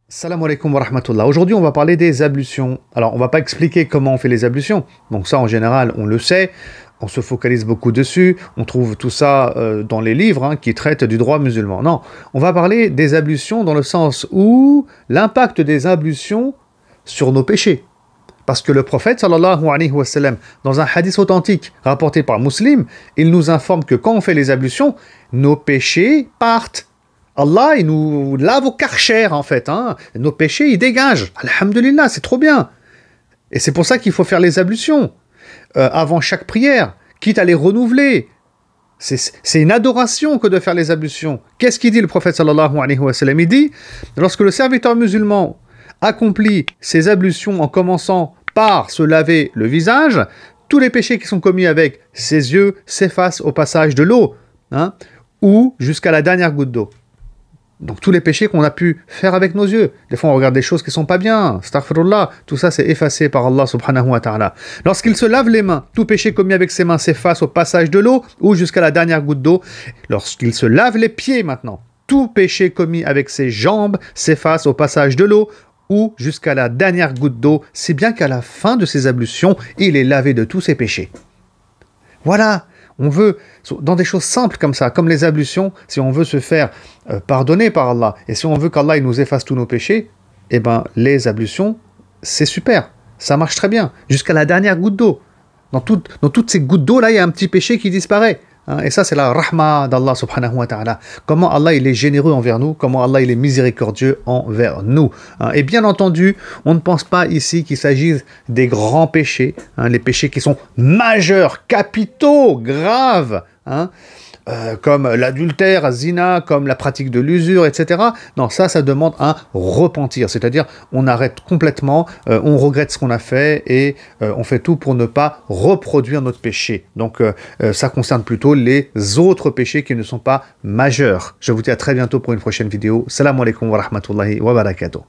Salam alaikum wa rahmatullah. Aujourd'hui, on va parler des ablutions. Alors, on va pas expliquer comment on fait les ablutions. Donc ça, en général, on le sait. On se focalise beaucoup dessus. On trouve tout ça dans les livres qui traitent du droit musulman. Non, on va parler des ablutions dans le sens où l'impact des ablutions sur nos péchés. Parce que le prophète, sallallahu alayhi wa sallam, dans un hadith authentique rapporté par Muslim, il nous informe que quand on fait les ablutions, nos péchés partent. Allah, il nous lave au karcher, en fait. Nos péchés, ils dégagent. Alhamdulillah, c'est trop bien. Et c'est pour ça qu'il faut faire les ablutions avant chaque prière, quitte à les renouveler. C'est une adoration que de faire les ablutions. Qu'est-ce qu'il dit le prophète sallallahu alayhi wa sallam? Il dit, lorsque le serviteur musulman accomplit ses ablutions en commençant par se laver le visage, tous les péchés qui sont commis avec ses yeux s'effacent au passage de l'eau, ou jusqu'à la dernière goutte d'eau. Donc tous les péchés qu'on a pu faire avec nos yeux. Des fois on regarde des choses qui sont pas bien. Astaghfirullah. Tout ça c'est effacé par Allah subhanahu wa ta'ala. Lorsqu'il se lave les mains, tout péché commis avec ses mains s'efface au passage de l'eau ou jusqu'à la dernière goutte d'eau. Lorsqu'il se lave les pieds maintenant, tout péché commis avec ses jambes s'efface au passage de l'eau ou jusqu'à la dernière goutte d'eau. C'est bien qu'à la fin de ses ablutions, il est lavé de tous ses péchés. Voilà. On veut, dans des choses simples comme ça, comme les ablutions, si on veut se faire pardonner par Allah, et si on veut qu'Allah il nous efface tous nos péchés, eh ben les ablutions, c'est super, ça marche très bien, jusqu'à la dernière goutte d'eau. Dans toutes ces gouttes d'eau, là, il y a un petit péché qui disparaît. Et ça, c'est la rahma d'Allah subhanahu wa ta'ala. Comment Allah il est généreux envers nous, comment Allah il est miséricordieux envers nous. Et bien entendu, on ne pense pas ici qu'il s'agisse des grands péchés, les péchés qui sont majeurs, capitaux, graves, comme l'adultère, zina, comme la pratique de l'usure, etc. Non, ça demande un repentir, c'est-à-dire on arrête complètement, on regrette ce qu'on a fait et on fait tout pour ne pas reproduire notre péché. Donc ça concerne plutôt les autres péchés qui ne sont pas majeurs. Je vous dis à très bientôt pour une prochaine vidéo. Salam alaikum wa rahmatullahi wa barakatuh.